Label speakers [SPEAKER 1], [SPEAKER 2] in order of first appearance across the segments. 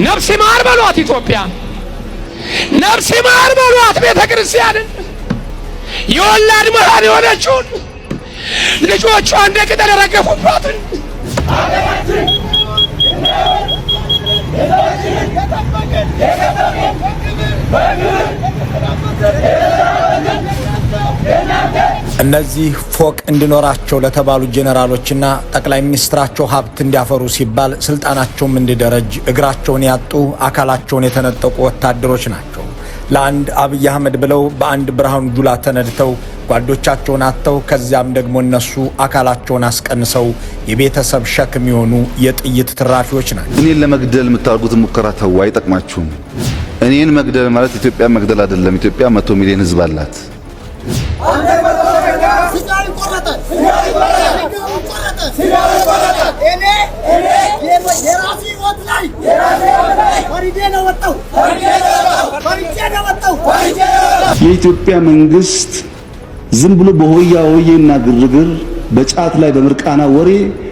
[SPEAKER 1] ነፍስ ይማር በሏት ኢትዮጵያ፣ ነፍስ ይማር በሏት ቤተ ክርስቲያንን። የወላድ መሃን የሆነችውን ልጆቿ እንደ ቅጠል የረገፉባትን
[SPEAKER 2] እነዚህ ፎቅ እንዲኖራቸው ለተባሉ ጄኔራሎችና ጠቅላይ ሚኒስትራቸው ሀብት እንዲያፈሩ ሲባል ስልጣናቸውም እንዲደረጅ እግራቸውን ያጡ አካላቸውን የተነጠቁ ወታደሮች ናቸው። ለአንድ አብይ አህመድ ብለው በአንድ ብርሃኑ ጁላ ተነድተው ጓዶቻቸውን አጥተው ከዚያም ደግሞ እነሱ አካላቸውን አስቀንሰው የቤተሰብ ሸክም የሆኑ የጥይት ትራፊዎች ናቸው።
[SPEAKER 3] እኔን ለመግደል የምታደርጉት ሙከራ ተው፣ አይጠቅማችሁም። እኔን መግደል ማለት ኢትዮጵያ መግደል አይደለም። ኢትዮጵያ 100 ሚሊዮን ህዝብ አላት።
[SPEAKER 4] የኢትዮጵያ መንግስት ዝም ብሎ በሆያ ሆዬና ግርግር በጫት ላይ በምርቃና ወሬ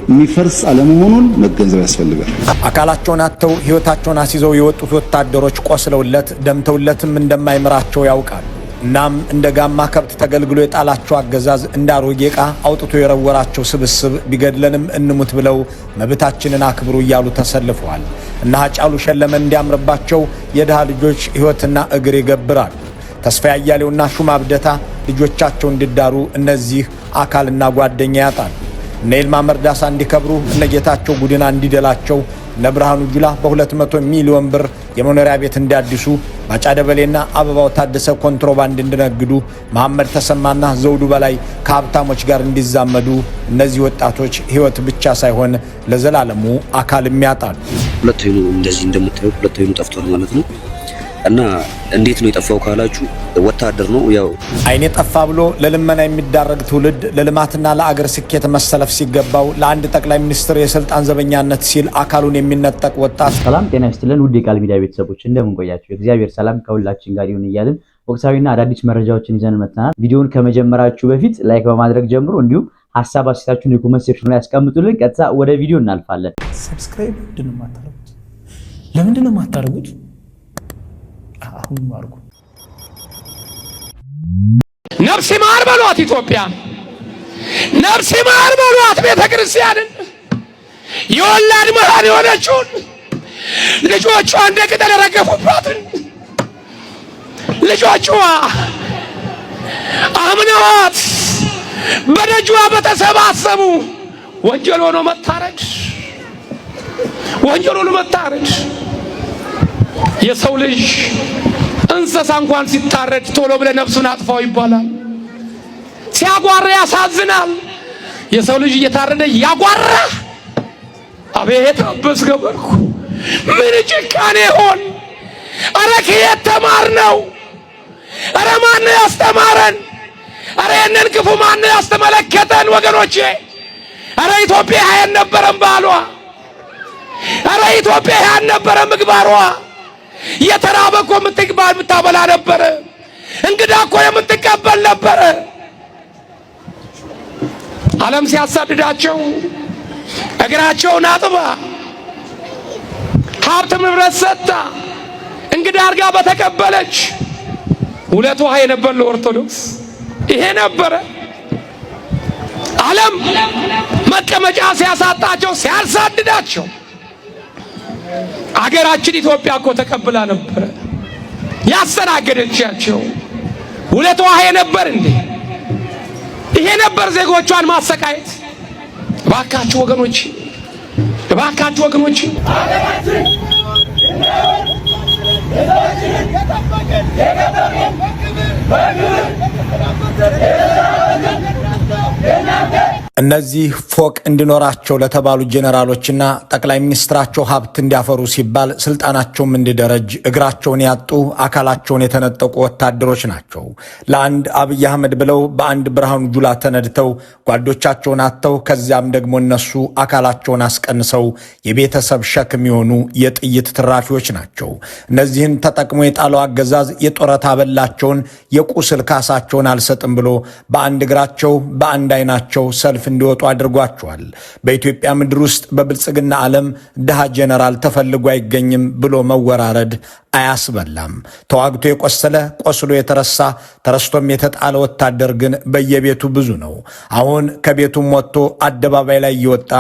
[SPEAKER 4] የሚፈርስ አለመሆኑን መገንዘብ ያስፈልጋል።
[SPEAKER 2] አካላቸውን አጥተው ህይወታቸውን አስይዘው የወጡት ወታደሮች ቆስለውለት ደምተውለትም እንደማይምራቸው ያውቃሉ። እናም እንደ ጋማ ከብት ተገልግሎ የጣላቸው አገዛዝ እንዳሮጌ ዕቃ አውጥቶ የረወራቸው ስብስብ ቢገድለንም እንሙት ብለው መብታችንን አክብሩ እያሉ ተሰልፈዋል። እና ሃጫሉ ሸለመ እንዲያምርባቸው የድሃ ልጆች ህይወትና እግር ይገብራሉ። ተስፋ ያያሌውና ሹማ ብደታ ልጆቻቸው እንዲዳሩ እነዚህ አካልና ጓደኛ ያጣሉ። እነ ይልማ መርዳሳ እንዲከብሩ እነ ጌታቸው ጉድና እንዲደላቸው እነ ብርሃኑ ጁላ በ200 ሚሊዮን ብር የመኖሪያ ቤት እንዲያድሱ ባጫ ደበሌና አበባው ታደሰ ኮንትሮባንድ እንዲነግዱ መሐመድ ተሰማና ዘውዱ በላይ ከሀብታሞች ጋር እንዲዛመዱ እነዚህ ወጣቶች ህይወት ብቻ ሳይሆን ለዘላለሙ አካልም ያጣሉ።
[SPEAKER 5] ሁለት ሆኖ እንደዚህ እንደምታዩት ሁለት ሆኖ ጠፍቷል ማለት ነው። እና እንዴት ነው የጠፋው ካላችሁ ወታደር ነው ያው
[SPEAKER 2] አይኔ ጠፋ ብሎ ለልመና የሚዳረግ ትውልድ ለልማትና ለአገር ስኬት መሰለፍ ሲገባው ለአንድ ጠቅላይ ሚኒስትር የስልጣን ዘበኛነት ሲል አካሉን የሚነጠቅ ወጣት።
[SPEAKER 6] ሰላም ጤና ይስጥልን ውድ የቃል ሚዲያ ቤተሰቦች እንደምን ቆያችሁ? እግዚአብሔር ሰላም ከሁላችን ጋር ይሁን እያልን ወቅታዊና አዳዲስ መረጃዎችን ይዘን መጥተናል። ቪዲዮውን ከመጀመራችሁ በፊት ላይክ በማድረግ ጀምሮ እንዲሁም ሐሳብ አስተያየታችሁን የኮሜንት ሴክሽን ላይ ያስቀምጡልን። ቀጥታ ወደ ቪዲዮ እናልፋለን።
[SPEAKER 7] ሰብስክራይብ ለምንድን ነው የማታደርጉት? አሁን ማርኩ።
[SPEAKER 1] ነፍስ ይማር በሏት ኢትዮጵያ፣ ነፍስ ይማር በሏት ቤተ ክርስቲያንን። የወላድ መሃን የሆነችውን ልጆቿ እንደ ቅጠል የረገፉባትን ልጆቿ አምነዋት በደጇ በተሰባሰቡ ወንጀል ሆኖ መታረድ፣ ወንጀል ሆኖ መታረድ። የሰው ልጅ እንስሳ እንኳን ሲታረድ ቶሎ ብለ ነፍሱን አጥፋው ይባላል። ሲያጓራ ያሳዝናል። የሰው ልጅ እየታረደ ያጓራ። አቤት አበስ ገበርኩ ምን ጭካኔ ሆን! አረ ከየት ተማርነው? አረ ማን ያስተማረን? አረ የነን ክፉ ማን ያስተመለከተን? ወገኖቼ አረ ኢትዮጵያ ያልነበረም ባሏ፣ አረ ኢትዮጵያ ያልነበረ ምግባሯ። የተራበ እኮ የምታበላ ነበረ። እንግዳ እኮ የምትቀበል ነበረ። ዓለም ሲያሳድዳቸው እግራቸውን አጥባ ሀብት ንብረት ሰጥታ እንግዳ አርጋ በተቀበለች ሁለት ውሃ የነበር ለኦርቶዶክስ ይሄ ነበረ። ዓለም መቀመጫ ሲያሳጣቸው ሲያሳድዳቸው አገራችን ኢትዮጵያ እኮ ተቀብላ ነበር ያስተናገደቻቸው። ሁለት ውሃ የነበር እንዴ ይሄ ነበር ዜጎቿን ማሰቃየት። እባካችሁ ወገኖች፣ እባካችሁ ወገኖች
[SPEAKER 2] እነዚህ ፎቅ እንዲኖራቸው ለተባሉ ጄኔራሎችና ጠቅላይ ሚኒስትራቸው ሀብት እንዲያፈሩ ሲባል ስልጣናቸውም እንዲደረጅ እግራቸውን ያጡ አካላቸውን የተነጠቁ ወታደሮች ናቸው። ለአንድ አብይ አህመድ ብለው በአንድ ብርሃኑ ጁላ ተነድተው ጓዶቻቸውን አጥተው ከዚያም ደግሞ እነሱ አካላቸውን አስቀንሰው የቤተሰብ ሸክም የሆኑ የጥይት ትራፊዎች ናቸው። እነዚህን ተጠቅሞ የጣለው አገዛዝ የጦረታ አበላቸውን የቁስል ካሳቸውን አልሰጥም ብሎ በአንድ እግራቸው በአንድ አይናቸው ሰልፍ እንዲወጡ አድርጓቸዋል። በኢትዮጵያ ምድር ውስጥ በብልጽግና ዓለም ድሃ ጄኔራል ተፈልጎ አይገኝም ብሎ መወራረድ አያስበላም። ተዋግቶ የቆሰለ ቆስሎ የተረሳ ተረስቶም የተጣለ ወታደር ግን በየቤቱ ብዙ ነው። አሁን ከቤቱም ወጥቶ አደባባይ ላይ እየወጣ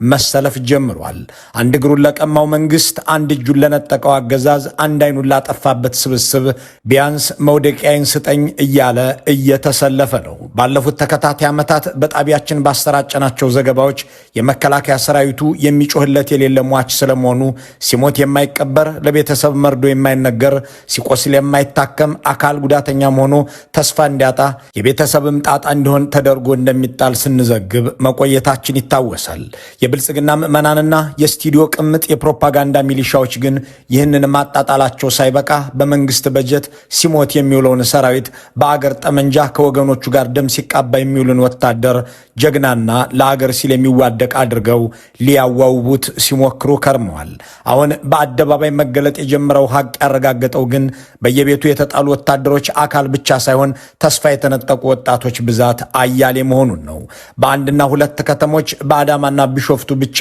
[SPEAKER 2] መሰለፍ ጀምሯል። አንድ እግሩን ለቀማው መንግስት፣ አንድ እጁን ለነጠቀው አገዛዝ፣ አንድ አይኑን ላጠፋበት ስብስብ ቢያንስ መውደቂያዬን ስጠኝ እያለ እየተሰለፈ ነው። ባለፉት ተከታታይ ዓመታት በጣቢያችን ባሰራጨናቸው ዘገባዎች የመከላከያ ሰራዊቱ የሚጮህለት የሌለ ሟች ስለመሆኑ፣ ሲሞት የማይቀበር ለቤተሰብ መርዶ የማይነገር ሲቆስል የማይታከም አካል ጉዳተኛ መሆኑ ተስፋ እንዲያጣ የቤተሰብም ጣጣ እንዲሆን ተደርጎ እንደሚጣል ስንዘግብ መቆየታችን ይታወሳል። የብልጽግና ምዕመናንና የስቱዲዮ ቅምጥ የፕሮፓጋንዳ ሚሊሻዎች ግን ይህንን ማጣጣላቸው ሳይበቃ በመንግስት በጀት ሲሞት የሚውለውን ሰራዊት በአገር ጠመንጃ ከወገኖቹ ጋር ደም ሲቃባ የሚውልን ወታደር ጀግናና ለአገር ሲል የሚዋደቅ አድርገው ሊያዋውቡት ሲሞክሩ ከርመዋል። አሁን በአደባባይ መገለጥ የጀመረው ሀቅ ያረጋገጠው ግን በየቤቱ የተጣሉ ወታደሮች አካል ብቻ ሳይሆን ተስፋ የተነጠቁ ወጣቶች ብዛት አያሌ መሆኑን ነው። በአንድና ሁለት ከተሞች በአዳማና ቢሾፍቱ ብቻ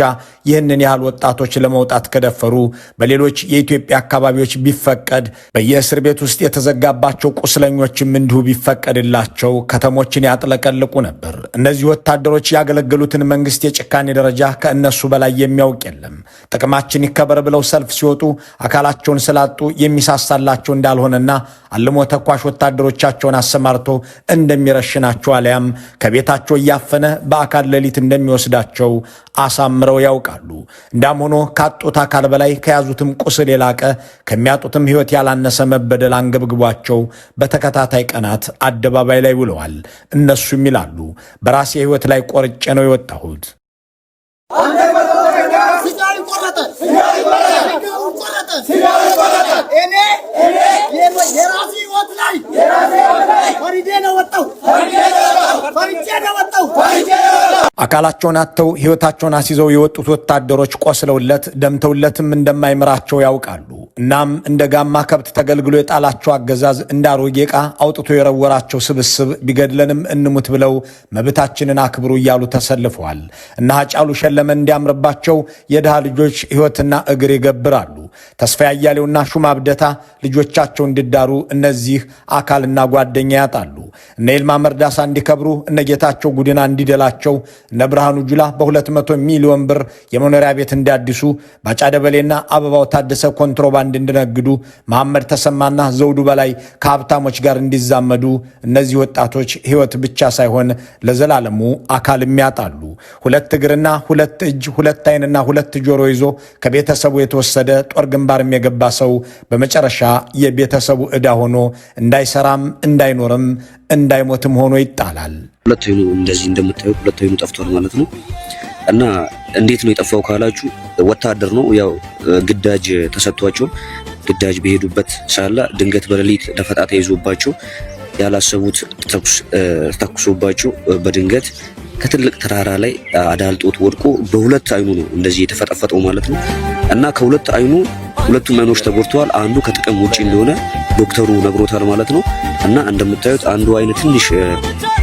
[SPEAKER 2] ይህንን ያህል ወጣቶች ለመውጣት ከደፈሩ በሌሎች የኢትዮጵያ አካባቢዎች ቢፈቀድ በየእስር ቤት ውስጥ የተዘጋባቸው ቁስለኞችም እንዲሁ ቢፈቀድላቸው ከተሞችን ያጥለቀልቁ ነበር። እነዚህ ወታደሮች ያገለገሉትን መንግስት የጭካኔ ደረጃ ከእነሱ በላይ የሚያውቅ የለም። ጥቅማችን ይከበር ብለው ሰልፍ ሲወጡ አካላቸውን ስላጡ የሚሳሳላቸው እንዳልሆነና አልሞ ተኳሽ ወታደሮቻቸውን አሰማርቶ እንደሚረሽናቸው አሊያም ከቤታቸው እያፈነ በአካል ሌሊት እንደሚወስዳቸው አሳምረው ያውቃሉ። እንዳም ሆኖ ካጡት አካል በላይ ከያዙትም ቁስል የላቀ ከሚያጡትም ሕይወት ያላነሰ መበደል አንገብግቧቸው በተከታታይ ቀናት አደባባይ ላይ ውለዋል። እነሱም ይላሉ፣ በራሴ ሕይወት ላይ ቆርጬ ነው የወጣሁት። አካላቸውን አጥተው ሕይወታቸውን አስይዘው የወጡት ወታደሮች ቆስለውለት ደምተውለትም እንደማይምራቸው ያውቃሉ። እናም እንደ ጋማ ከብት ተገልግሎ የጣላቸው አገዛዝ እንደ አሮጌ ዕቃ አውጥቶ የረወራቸው ስብስብ ቢገድለንም እንሙት ብለው መብታችንን አክብሩ እያሉ ተሰልፈዋል። እና ሃጫሉ ሸለመ እንዲያምርባቸው የድሃ ልጆች ሕይወትና እግር ይገብራሉ። ተስፋ ያያሌውና ሹማ ብደታ ልጆቻቸው እንዲዳሩ እነዚህ አካልና ጓደኛ ያጣሉ። እነ ይልማ መርዳሳ እንዲከብሩ፣ እነ ጌታቸው ጉድና እንዲደላቸው፣ እነ ብርሃኑ ጁላ በ200 ሚሊዮን ብር የመኖሪያ ቤት እንዲያድሱ፣ ባጫ ደበሌና አበባው ታደሰ ኮንትሮባንድ እንዲነግዱ፣ መሐመድ ተሰማና ዘውዱ በላይ ከሀብታሞች ጋር እንዲዛመዱ እነዚህ ወጣቶች ሕይወት ብቻ ሳይሆን ለዘላለሙ አካልም ያጣሉ። ሁለት እግርና ሁለት እጅ፣ ሁለት ዓይንና ሁለት ጆሮ ይዞ ከቤተሰቡ የተወሰደ ጦር ግንባርም የገባ ሰው በመጨረሻ የቤተሰቡ ዕዳ ሆኖ እንዳይሰራም እንዳይኖርም እንዳይሞትም ሆኖ ይጣላል።
[SPEAKER 5] ሁለት አይኑ እንደዚህ እንደምታዩት ሁለት አይኑ ጠፍቷል ማለት ነው። እና እንዴት ነው የጠፋው ካላችሁ ወታደር ነው ያው ግዳጅ ተሰጥቷቸው ግዳጅ በሄዱበት ሳላ ድንገት በሌሊት ደፈጣ ተይዞባቸው ያላሰቡት ተኩሶባቸው በድንገት ከትልቅ ተራራ ላይ አዳልጦት ወድቆ በሁለት አይኑ ነው እንደዚህ የተፈጠፈጠው ማለት ነው። እና ከሁለት አይኑ ሁለቱም አይኖች ተጎድተዋል። አንዱ ከጥቅም ውጪ እንደሆነ ዶክተሩ ነግሮታል ማለት ነው። እና እንደምታዩት አንዱ አይን ትንሽ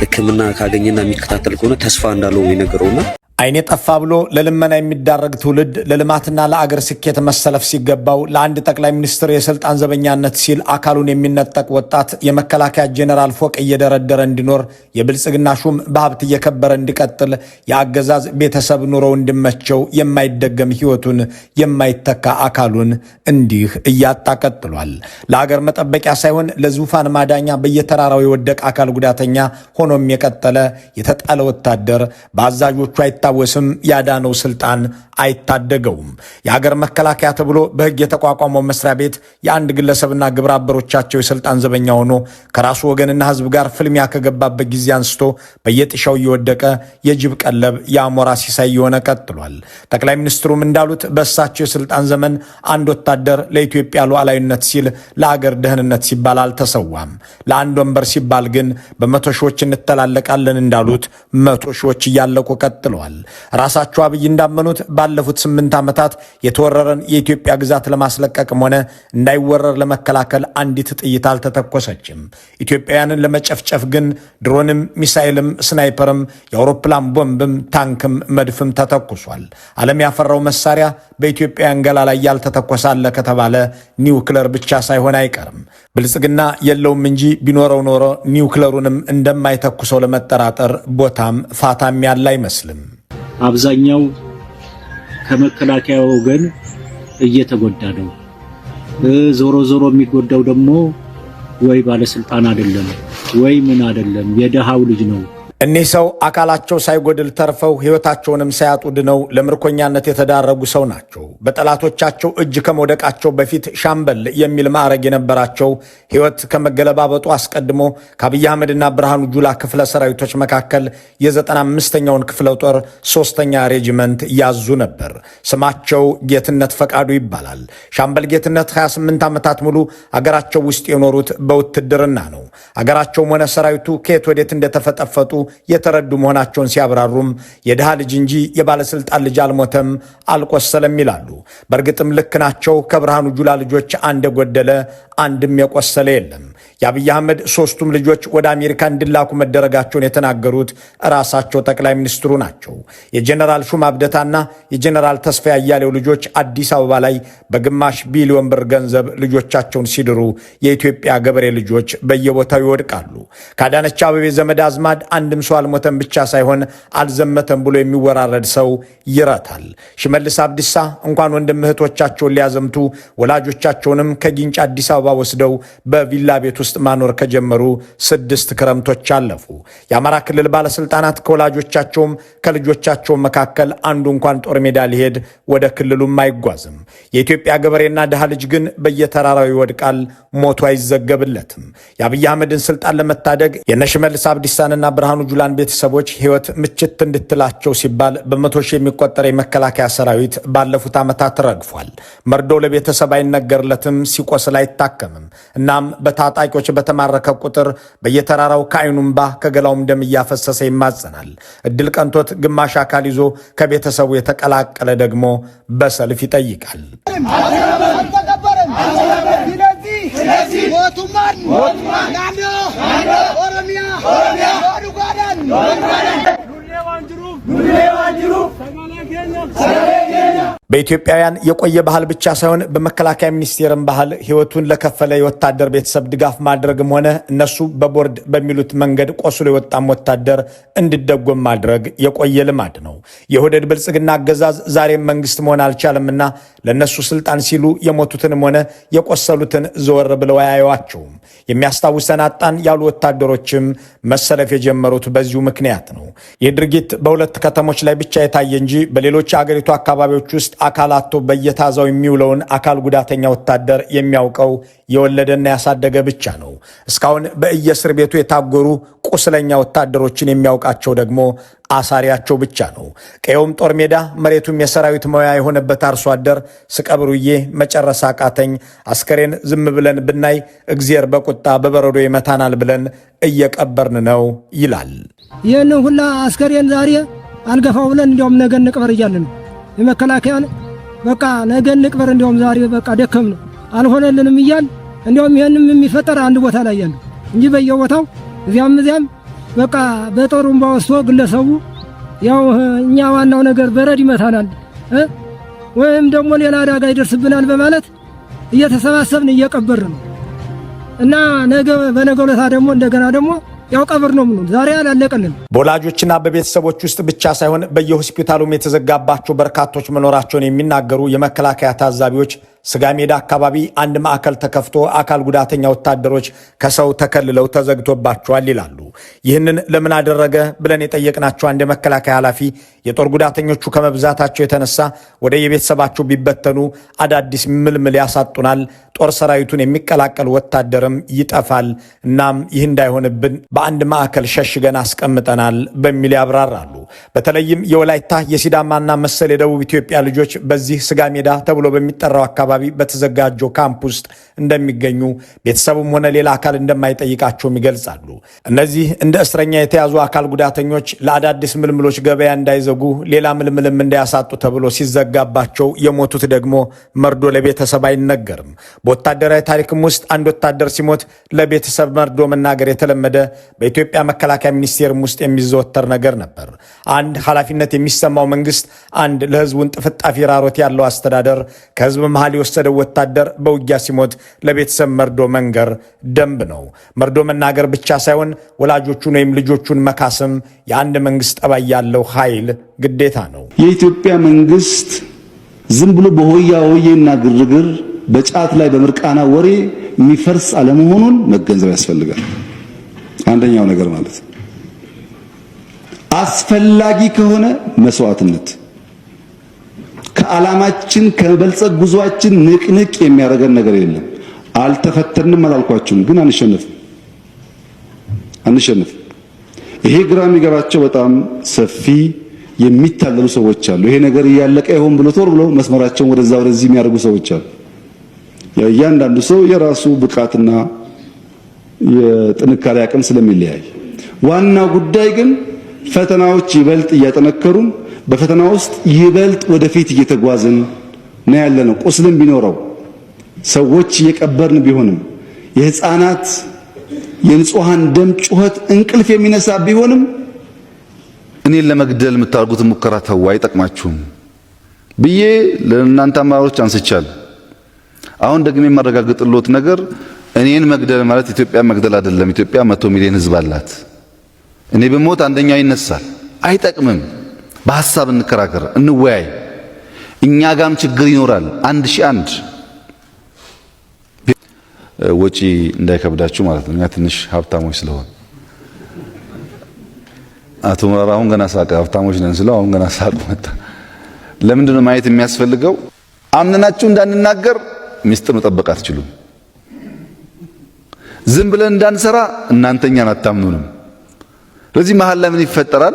[SPEAKER 5] ሕክምና ካገኘና የሚከታተል ከሆነ ተስፋ እንዳለው ነው የነገረውና
[SPEAKER 2] አይኔ ጠፋ ብሎ ለልመና የሚዳረግ ትውልድ ለልማትና ለአገር ስኬት መሰለፍ ሲገባው ለአንድ ጠቅላይ ሚኒስትር የስልጣን ዘበኛነት ሲል አካሉን የሚነጠቅ ወጣት የመከላከያ ጄኔራል ፎቅ እየደረደረ እንዲኖር፣ የብልጽግና ሹም በሀብት እየከበረ እንዲቀጥል፣ የአገዛዝ ቤተሰብ ኑሮው እንዲመቸው የማይደገም ሕይወቱን የማይተካ አካሉን እንዲህ እያጣ ቀጥሏል። ለአገር መጠበቂያ ሳይሆን ለዙፋን ማዳኛ በየተራራው የወደቀ አካል ጉዳተኛ ሆኖም የቀጠለ የተጣለ ወታደር በአዛዦቹ አይታወስም፣ ያዳነው ስልጣን አይታደገውም። የሀገር መከላከያ ተብሎ በሕግ የተቋቋመው መስሪያ ቤት የአንድ ግለሰብና ግብረ አበሮቻቸው የስልጣን ዘበኛ ሆኖ ከራሱ ወገንና ሕዝብ ጋር ፍልሚያ ከገባበት ጊዜ አንስቶ በየጥሻው እየወደቀ የጅብ ቀለብ የአሞራ ሲሳይ የሆነ ቀጥሏል። ጠቅላይ ሚኒስትሩም እንዳሉት በእሳቸው የስልጣን ዘመን አንድ ወታደር ለኢትዮጵያ ሉዓላዊነት ሲል ለአገር ደህንነት ሲባል አልተሰዋም። ለአንድ ወንበር ሲባል ግን በመቶ ሺዎች እንተላለቃለን እንዳሉት መቶ ሺዎች እያለቁ ቀጥለዋል። ተደርጓል። ራሳቸው አብይ እንዳመኑት ባለፉት 8 ዓመታት የተወረረን የኢትዮጵያ ግዛት ለማስለቀቅም ሆነ እንዳይወረር ለመከላከል አንዲት ጥይት አልተተኮሰችም። ኢትዮጵያውያንን ለመጨፍጨፍ ግን ድሮንም፣ ሚሳኤልም፣ ስናይፐርም፣ የአውሮፕላን ቦምብም፣ ታንክም፣ መድፍም ተተኩሷል። ዓለም ያፈራው መሳሪያ በኢትዮጵያውያን ገላ ላይ ያልተተኮሳለ ከተባለ ኒውክለር ብቻ ሳይሆን አይቀርም። ብልጽግና የለውም እንጂ ቢኖረው ኖሮ ኒውክለሩንም እንደማይተኩሰው ለመጠራጠር ቦታም ፋታም ያለ አይመስልም።
[SPEAKER 8] አብዛኛው ከመከላከያ ወገን እየተጎዳ ነው። ዞሮ ዞሮ የሚጎዳው ደግሞ ወይ ባለስልጣን አይደለም ወይ ምን አይደለም፣ የደሃው ልጅ ነው።
[SPEAKER 2] እኒህ ሰው አካላቸው ሳይጎድል ተርፈው ሕይወታቸውንም ሳያጡ ድነው ለምርኮኛነት የተዳረጉ ሰው ናቸው። በጠላቶቻቸው እጅ ከመውደቃቸው በፊት ሻምበል የሚል ማዕረግ የነበራቸው ሕይወት ከመገለባበጡ አስቀድሞ ከአብይ አህመድና ብርሃኑ ጁላ ክፍለ ሰራዊቶች መካከል የ95ኛውን ክፍለ ጦር 3ኛ ሬጂመንት ያዙ ነበር። ስማቸው ጌትነት ፈቃዱ ይባላል። ሻምበል ጌትነት 28 ዓመታት ሙሉ አገራቸው ውስጥ የኖሩት በውትድርና ነው። አገራቸውም ሆነ ሰራዊቱ ከየት ወዴት እንደተፈጠፈጡ የተረዱ መሆናቸውን ሲያብራሩም የድሃ ልጅ እንጂ የባለስልጣን ልጅ አልሞተም አልቆሰለም ይላሉ። በእርግጥም ልክ ናቸው። ከብርሃኑ ጁላ ልጆች አንድ የጎደለ አንድም የቆሰለ የለም። የአብይ አህመድ 3ቱም ልጆች ወደ አሜሪካ እንዲላኩ መደረጋቸውን የተናገሩት ራሳቸው ጠቅላይ ሚኒስትሩ ናቸው። የጀነራል ሹማ አብደታና የጀነራል ተስፋዬ አያሌው ልጆች አዲስ አበባ ላይ በግማሽ ቢሊዮን ብር ገንዘብ ልጆቻቸውን ሲድሩ የኢትዮጵያ ገበሬ ልጆች በየቦታው ይወድቃሉ። ከአዳነች አቤቤ ዘመድ አዝማድ አንድም ሰው አልሞተም ብቻ ሳይሆን አልዘመተም ብሎ የሚወራረድ ሰው ይረታል። ሽመልስ አብዲሳ እንኳን ወንድም እህቶቻቸውን ሊያዘምቱ ወላጆቻቸውንም ከጊንጭ አዲስ አበባ ወስደው በቪላ ቤት ውስጥ ማኖር ከጀመሩ 6 ክረምቶች አለፉ። የአማራ ክልል ባለስልጣናት ከወላጆቻቸውም ከልጆቻቸው መካከል አንዱ እንኳን ጦር ሜዳ ሊሄድ ወደ ክልሉም አይጓዝም። የኢትዮጵያ ገበሬና ድሃ ልጅ ግን በየተራራው ይወድቃል፣ ሞቱ አይዘገብለትም። የአብይ አህመድን ስልጣን ለመታደግ የነሽመልስ አብዲሳንና ብርሃኑ ጁላን ቤተሰቦች ሕይወት ምችት እንድትላቸው ሲባል በመቶ ሺህ የሚቆጠር የመከላከያ ሰራዊት ባለፉት ዓመታት ረግፏል። መርዶ ለቤተሰብ አይነገርለትም፣ ሲቆስል አይታከምም። እናም በታጣቂዎች በተማረከ ቁጥር በየተራራው ከዓይኑም ባ ከገላውም ደም እያፈሰሰ ይማጸናል። እድል ቀንቶት ግማሽ አካል ይዞ ከቤተሰቡ የተቀላቀለ ደግሞ በሰልፍ ይጠይቃል። በኢትዮጵያውያን የቆየ ባህል ብቻ ሳይሆን በመከላከያ ሚኒስቴርም ባህል ሕይወቱን ለከፈለ የወታደር ቤተሰብ ድጋፍ ማድረግም ሆነ እነሱ በቦርድ በሚሉት መንገድ ቆስሎ የወጣም ወታደር እንዲደጎም ማድረግ የቆየ ልማድ ነው። የኦህዴድ ብልጽግና አገዛዝ ዛሬም መንግስት መሆን አልቻለምና ለነሱ ስልጣን ሲሉ የሞቱትንም ሆነ የቆሰሉትን ዘወር ብለው አያዩዋቸውም። የሚያስታውሰን አጣን ያሉ ወታደሮችም መሰለፍ የጀመሩት በዚሁ ምክንያት ነው። ይህ ድርጊት በሁለት ከተሞች ላይ ብቻ የታየ እንጂ በሌሎች አገሪቱ አካባቢዎች ውስጥ አካላቶ በየታዛው የሚውለውን አካል ጉዳተኛ ወታደር የሚያውቀው የወለደና ያሳደገ ብቻ ነው። እስካሁን በየእስር ቤቱ የታጎሩ ቁስለኛ ወታደሮችን የሚያውቃቸው ደግሞ አሳሪያቸው ብቻ ነው። ቀየውም ጦር ሜዳ መሬቱም የሰራዊት መያ የሆነበት አርሶ አደር ስቀብሩዬ መጨረስ አቃተኝ፣ አስከሬን ዝም ብለን ብናይ እግዚአብሔር በቁጣ በበረዶ ይመታናል ብለን እየቀበርን ነው ይላል።
[SPEAKER 9] ይህን ሁላ አስከሬን ዛሬ አልገፋው ብለን እንዲያውም ነገ እንቅበር እያልን ነው። የመከላከያን በቃ ነገ እንቅበር እንዲያውም ዛሬ በቃ ደከምን አልሆነልንም እያል እንዲያውም ይህንም የሚፈጠር አንድ ቦታ ላይ ያለ እንጂ በየቦታው እዚያም በቃ በጦሩም ባወስቶ ግለሰቡ ያው እኛ ዋናው ነገር በረድ ይመታናል ወይም ደግሞ ሌላ አደጋ ይደርስብናል በማለት እየተሰባሰብን እየቀበርን ነው እና ነገ በነገው ዕለት ደግሞ እንደገና ደግሞ ያው ቀብር ነው። ምን ዛሬ አላለቀልን።
[SPEAKER 2] በወላጆችና በቤተሰቦች ውስጥ ብቻ ሳይሆን በየሆስፒታሉም የተዘጋባቸው በርካቶች መኖራቸውን የሚናገሩ የመከላከያ ታዛቢዎች ስጋ ሜዳ አካባቢ አንድ ማዕከል ተከፍቶ አካል ጉዳተኛ ወታደሮች ከሰው ተከልለው ተዘግቶባቸዋል ይላሉ። ይህንን ለምን አደረገ ብለን የጠየቅናቸው አንድ የመከላከያ ኃላፊ የጦር ጉዳተኞቹ ከመብዛታቸው የተነሳ ወደ የቤተሰባቸው ቢበተኑ አዳዲስ ምልምል ያሳጡናል፣ ጦር ሰራዊቱን የሚቀላቀል ወታደርም ይጠፋል። እናም ይህ እንዳይሆንብን በአንድ ማዕከል ሸሽገን አስቀምጠናል በሚል ያብራራሉ። በተለይም የወላይታ የሲዳማና መሰል የደቡብ ኢትዮጵያ ልጆች በዚህ ስጋ ሜዳ ተብሎ በሚጠራው አካባቢ አካባቢ በተዘጋጀው ካምፕ ውስጥ እንደሚገኙ ቤተሰቡም ሆነ ሌላ አካል እንደማይጠይቃቸውም ይገልጻሉ። እነዚህ እንደ እስረኛ የተያዙ አካል ጉዳተኞች ለአዳዲስ ምልምሎች ገበያ እንዳይዘጉ ሌላ ምልምልም እንዳያሳጡ ተብሎ ሲዘጋባቸው የሞቱት ደግሞ መርዶ ለቤተሰብ አይነገርም። በወታደራዊ ታሪክም ውስጥ አንድ ወታደር ሲሞት ለቤተሰብ መርዶ መናገር የተለመደ በኢትዮጵያ መከላከያ ሚኒስቴርም ውስጥ የሚዘወተር ነገር ነበር። አንድ ኃላፊነት የሚሰማው መንግስት፣ አንድ ለህዝቡን ጥፍጣፊ ራሮት ያለው አስተዳደር ከህዝብ መሃል የወሰደው ወታደር በውጊያ ሲሞት ለቤተሰብ መርዶ መንገር ደንብ ነው። መርዶ መናገር ብቻ ሳይሆን ወላጆቹን ወይም ልጆቹን መካስም የአንድ መንግስት ጠባይ ያለው ኃይል ግዴታ ነው።
[SPEAKER 4] የኢትዮጵያ መንግስት ዝም ብሎ በሆያ ሆዬና ግርግር በጫት ላይ በምርቃና ወሬ የሚፈርስ አለመሆኑን መገንዘብ ያስፈልጋል። አንደኛው ነገር ማለት አስፈላጊ ከሆነ መስዋዕትነት ከዓላማችን ከመበልጸግ ጉዟችን ንቅንቅ የሚያደርገን ነገር የለም። አልተፈተንም አላልኳችሁም፣ ግን አንሸነፍ። ይሄ ግራ የሚገባቸው በጣም ሰፊ የሚታለሉ ሰዎች አሉ። ይሄ ነገር እያለቀ ይሆን ብሎ ቶሎ ብሎ መስመራቸውን ወደዛ ወደዚህ የሚያደርጉ ሰዎች አሉ። እያንዳንዱ ሰው የራሱ ብቃትና የጥንካሬ አቅም ስለሚለያይ፣ ዋናው ጉዳይ ግን ፈተናዎች ይበልጥ እያጠነከሩን በፈተና ውስጥ ይበልጥ ወደፊት እየተጓዝን ነው ያለነው። ቁስልም ቢኖረው ሰዎች እየቀበርን ቢሆንም የህፃናት የንጹሃን ደም ጩኸት እንቅልፍ የሚነሳ ቢሆንም
[SPEAKER 3] እኔን ለመግደል የምታደርጉት ሙከራ ተው አይጠቅማችሁም ብዬ ለእናንተ አመራሮች አንስቻለሁ። አሁን ደግሞ የማረጋግጥልዎት ነገር እኔን መግደል ማለት ኢትዮጵያ መግደል አይደለም። ኢትዮጵያ 100 ሚሊዮን ህዝብ አላት። እኔ በሞት አንደኛው ይነሳል። አይጠቅምም። በሐሳብ እንከራከር፣ እንወያይ። እኛ ጋም ችግር ይኖራል። 1001 ወጪ እንዳይከብዳችሁ ማለት ነው። እኛ ትንሽ ሀብታሞች ስለሆን አቶ መራራ አሁን ገና ሳቀ። ሀብታሞች ነን ስለው አሁን ገና ሳቁ መጣ። ለምንድን ነው ማየት የሚያስፈልገው? አምነናችሁ እንዳንናገር ሚስጥር መጠበቅ አትችሉም። ዝም ብለን እንዳንሰራ እናንተኛን አታምኑንም። ለዚህ መሃል ላይ ምን ይፈጠራል?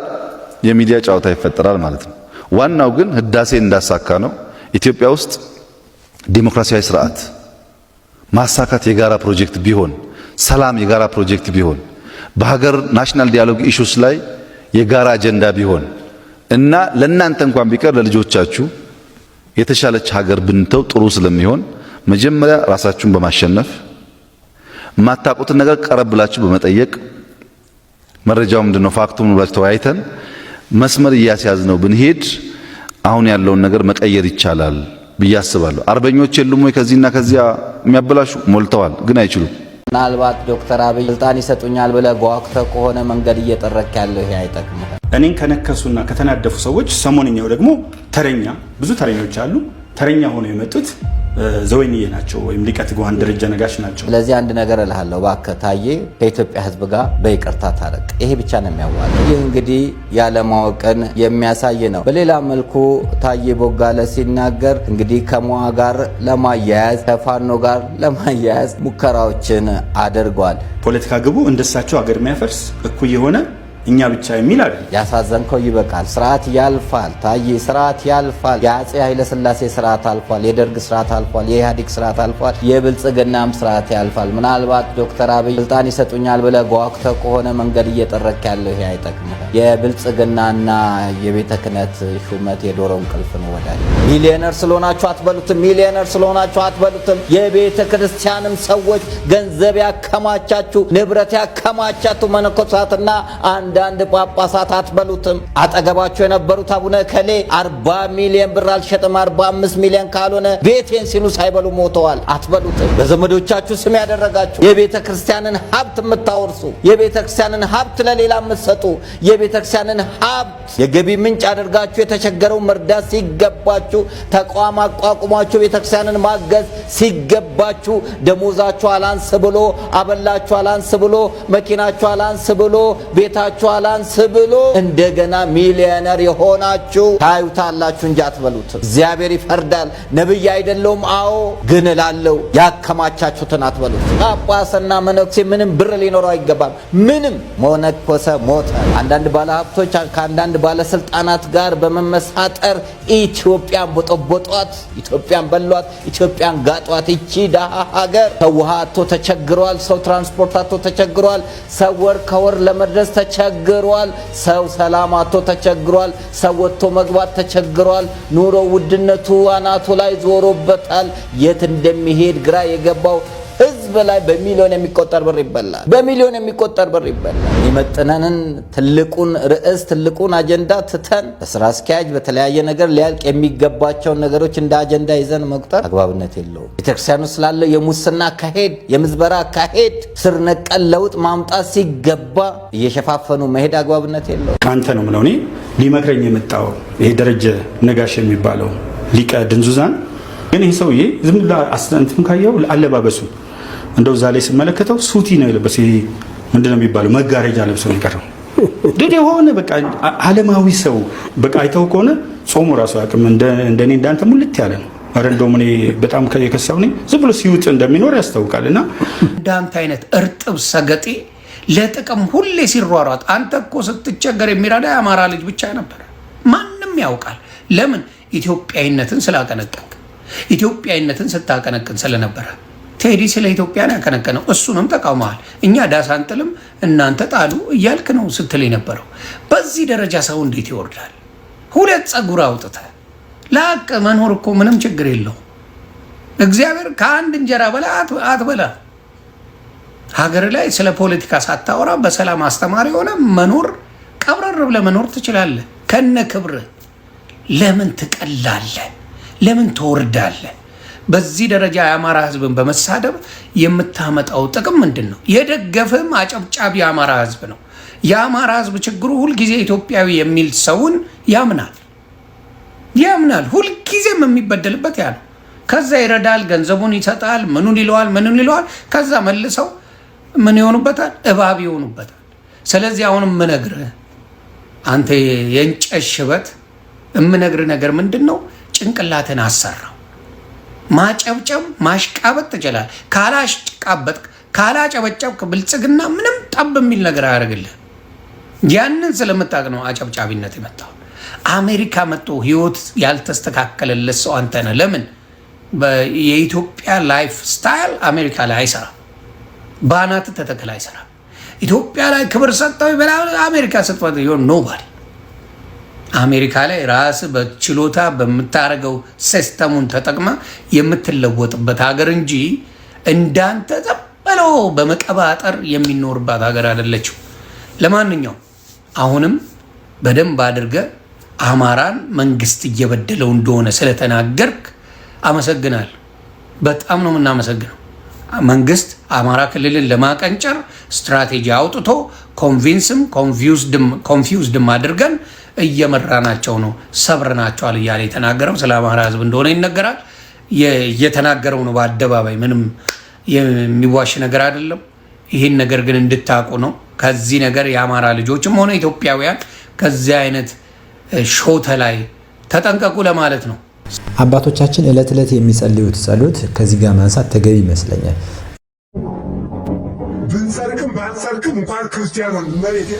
[SPEAKER 3] የሚዲያ ጨዋታ ይፈጠራል ማለት ነው። ዋናው ግን ህዳሴን እንዳሳካ ነው። ኢትዮጵያ ውስጥ ዲሞክራሲያዊ ስርዓት ማሳካት የጋራ ፕሮጀክት ቢሆን፣ ሰላም የጋራ ፕሮጀክት ቢሆን፣ በሀገር ናሽናል ዲያሎግ ኢሹስ ላይ የጋራ አጀንዳ ቢሆን እና ለእናንተ እንኳን ቢቀር ለልጆቻችሁ የተሻለች ሀገር ብንተው ጥሩ ስለሚሆን መጀመሪያ ራሳችሁን በማሸነፍ የማታውቁትን ነገር ቀረብ ብላችሁ በመጠየቅ መረጃው ምንድነው ፋክቱ ምን ብላችሁ ተወያይተን መስመር እያስያዝነው ብንሄድ አሁን ያለውን ነገር መቀየር ይቻላል ብዬ አስባለሁ። አርበኞች የሉም ወይ ከዚህና ከዚያ የሚያበላሹ? ሞልተዋል፣ ግን አይችሉም።
[SPEAKER 10] ምናልባት ዶክተር አብይ ስልጣን ይሰጡኛል ብለህ ጓጉተህ ከሆነ መንገድ እየጠረክ ያለው ይሄ አይጠቅምም።
[SPEAKER 7] እኔን ከነከሱና ከተናደፉ ሰዎች ሰሞንኛው ደግሞ ተረኛ ብዙ ተረኞች አሉ። ተረኛ ሆነው የመጡት ዘወይንዬ ናቸው ወይም ሊቀ ትጉሃን ደረጃ ነጋሽ ናቸው።
[SPEAKER 10] ስለዚህ አንድ ነገር እልሃለሁ፣ እባክህ ታዬ ከኢትዮጵያ ሕዝብ ጋር በይቅርታ ታረቅ። ይሄ ብቻ ነው የሚያዋጣው። ይህ እንግዲህ ያለማወቅን የሚያሳይ ነው። በሌላ መልኩ ታዬ ቦጋለ ሲናገር እንግዲህ ከሞዓ ጋር ለማያያዝ ከፋኖ ጋር ለማያያዝ ሙከራዎችን አድርጓል።
[SPEAKER 7] ፖለቲካ ግቡ እንደሳቸው ሀገር የሚያፈርስ እኩይ የሆነ እኛ ብቻ የሚል አይደል።
[SPEAKER 10] ያሳዘንከው ይበቃል። ስርዓት ያልፋል ታዬ፣ ስርዓት ያልፋል። የአፄ ኃይለ ሥላሴ ስርዓት አልፏል። የደርግ ስርዓት አልፏል። የኢህአዴግ ስርዓት አልፏል። የብልጽግናም ስርዓት ያልፋል። ምናልባት ዶክተር አብይ ስልጣን ይሰጡኛል ብለህ ጓጉተህ ከሆነ መንገድ እየጠረክ ያለው ይሄ አይጠቅምም። የብልጽግናና የቤተ ክህነት ሹመት የዶሮ እንቅልፍ ነው ወዳጅ። ሚሊዮነር ስለሆናችሁ አትበሉትም። ሚሊዮነር ስለሆናችሁ አትበሉትም። የቤተ ክርስቲያንም ሰዎች ገንዘብ ያከማቻችሁ ንብረት ያከማቻችሁ መነኮሳትና አንዳንድ ጳጳሳት አትበሉትም። አጠገባቸው የነበሩት አቡነ ከሌ 40 ሚሊዮን ብር አልሸጥም 45 ሚሊዮን ካልሆነ ቤቴን ሲሉ ሳይበሉ ሞተዋል። አትበሉትም። በዘመዶቻችሁ ስም ያደረጋችሁ የቤተ ክርስቲያንን ሀብት የምታወርሱ፣ የቤተ ክርስቲያንን ሀብት ለሌላ የምትሰጡ፣ የቤተ ክርስቲያንን ሀብት የገቢ ምንጭ አድርጋችሁ የተቸገረው መርዳት ሲገባችሁ፣ ተቋም አቋቁሟችሁ ቤተ ክርስቲያንን ማገዝ ሲገባችሁ፣ ደሞዛችሁ አላንስ ብሎ፣ አበላችሁ አላንስ ብሎ፣ መኪናችሁ አላንስ ብሎ፣ ቤታችሁ አላንስ ብሎ እንደገና ሚሊዮነር የሆናችሁ ታዩታላችሁ እንጂ አትበሉትም። እግዚአብሔር ይፈርዳል። ነብይ አይደለሁም አዎ፣ ግን እላለሁ ያከማቻችሁትን አትበሉት። ጳጳስና መነኩሴ ምንም ብር ሊኖረው አይገባም። ምንም መነኮሰ ሞተ። አንዳንድ ባለሀብቶች ከአንዳንድ ባለስልጣናት ጋር በመመሳጠር ኢትዮጵያን ቦጦቦጧት፣ ኢትዮጵያን በሏት፣ ኢትዮጵያን ጋጧት። እቺ ደሃ ሀገር ሰው ውሃ አጥቶ ተቸግሯል። ሰው ትራንስፖርት አጥቶ ተቸግሯል። ሰው ወር ከወር ለመድረስ ተቸግሯል። ሰው ሰላም አጥቶ ተቸግሯል። ሰው ወጥቶ መግባት ተቸግሯል። ኑሮ ውድነቱ አናቱ ላይ ዞሮበታል። የት እንደሚሄድ ግራ የገባው ህዝብ ላይ በሚሊዮን የሚቆጠር ብር ይበላል። በሚሊዮን የሚቆጠር ብር ይበላል። የሚመጥነንን ትልቁን ርዕስ ትልቁን አጀንዳ ትተን በስራ አስኪያጅ በተለያየ ነገር ሊያልቅ የሚገባቸውን ነገሮች እንደ አጀንዳ ይዘን መቁጠር አግባብነት የለውም። ቤተክርስቲያኑ ስላለው የሙስና አካሄድ፣ የምዝበራ አካሄድ ስር ነቀል ለውጥ ማምጣት ሲገባ እየሸፋፈኑ መሄድ አግባብነት የለውም።
[SPEAKER 7] ካንተ ነው ምለው እኔ ሊመክረኝ የመጣው ይሄ ደረጀ ነጋሽ የሚባለው ሊቀ ድንዙዛን ግን ይሄ ሰውዬ ዝም ብላ አስተንትም ካየው አለባበሱ እንደው ዛሬ ስመለከተው ሱቲ ነው የለበሰው። ይሄ ምንድነው የሚባለው መጋረጃ ለብሶ ነው የቀረው። ደደ ሆነ በቃ ዓለማዊ ሰው በቃ አይተው ከሆነ ጾሙ ራሱ አቅም እንደኔ እንዳንተ ሙልት ያለ ነው። አረ እንደው እኔ በጣም የከሳው ነኝ። ዝም ብሎ ሲውጥ እንደሚኖር ያስታውቃልና እንዳንተ አይነት እርጥብ ሰገጤ ለጥቅም ሁሌ ሲሯሯጥ አንተ እኮ ስትቸገር የሚረዳ የአማራ ልጅ ብቻ ነበር። ማንም ያውቃል። ለምን? ኢትዮጵያዊነትን ስላቀነቀንክ፣ ኢትዮጵያዊነትን ስታቀነቅን ስለነበረ። ቴዲ ስለ ኢትዮጵያ ነው ያቀነቀነው። እሱንም ተቃውመዋል። እኛ ዳስ አንጥልም እናንተ ጣሉ እያልክ ነው ስትል የነበረው። በዚህ ደረጃ ሰው እንዴት ይወርዳል? ሁለት ጸጉር አውጥተህ ለሀቅ መኖር እኮ ምንም ችግር የለው። እግዚአብሔር ከአንድ እንጀራ በላይ አትበላ። ሀገር ላይ ስለ ፖለቲካ ሳታወራ በሰላም አስተማሪ ሆነ መኖር ቀብረር ብለህ መኖር ትችላለህ ከነ ክብር። ለምን ትቀላለህ? ለምን ትወርዳለህ? በዚህ ደረጃ የአማራ ህዝብን በመሳደብ የምታመጣው ጥቅም ምንድን ነው? የደገፈም አጨብጫቢ የአማራ ህዝብ ነው። የአማራ ህዝብ ችግሩ ሁልጊዜ ኢትዮጵያዊ የሚል ሰውን ያምናል። ሁልጊዜም የሚበደልበት ያ ነው። ከዛ ይረዳል፣ ገንዘቡን ይሰጣል፣ ምኑን ይለዋል። ከዛ መልሰው ምን ይሆኑበታል? እባብ ይሆኑበታል። ስለዚህ አሁንም የምነግርህ አንተ የእንጨት ሽበት የምነግርህ ነገር ምንድን ነው? ጭንቅላትን አሰራው። ማጨብጨብ ማሽቃበጥ ትችላል። ካላጨበጨብክ ብልጽግና ምንም ጠብ የሚል ነገር አያደርግልህ። ያንን ስለምታውቅ ነው አጨብጫቢነት የመጣው። አሜሪካ መጥቶ ህይወት ያልተስተካከለለት ሰው አንተ ነህ። ለምን? የኢትዮጵያ ላይፍ ስታይል አሜሪካ ላይ አይሰራም። ባናት ተተከል አይሰራም። ኢትዮጵያ ላይ ክብር ሰጠው ይበላል። አሜሪካ ስትፈት ይሆን ኖባዲ። አሜሪካ ላይ ራስ በችሎታ በምታረገው ሲስተሙን ተጠቅማ የምትለወጥበት ሀገር እንጂ እንዳንተ ዘበሎ በመቀባጠር የሚኖርባት ሀገር አይደለችው። ለማንኛውም አሁንም በደንብ አድርገ አማራን መንግስት እየበደለው እንደሆነ ስለተናገርክ አመሰግናለሁ። በጣም ነው የምናመሰግነው። መንግስት አማራ ክልልን ለማቀንጨር ስትራቴጂ አውጥቶ ኮንፊውዝድም አድርገን እየመራናቸው ነው፣ ሰብረናቸዋል እያለ የተናገረው ስለ አማራ ህዝብ እንደሆነ ይነገራል። እየተናገረው ነው በአደባባይ። ምንም የሚዋሽ ነገር አይደለም። ይህን ነገር ግን እንድታቁ ነው። ከዚህ ነገር የአማራ ልጆችም ሆነ ኢትዮጵያውያን ከዚህ አይነት ሾተ ላይ ተጠንቀቁ ለማለት ነው።
[SPEAKER 11] አባቶቻችን ዕለት ዕለት የሚጸልዩት ጸሎት ከዚህ ጋር ማንሳት ተገቢ ይመስለኛል።
[SPEAKER 12] ብንሰርክም ባንሰርክም እንኳን ክርስቲያኖን መሬት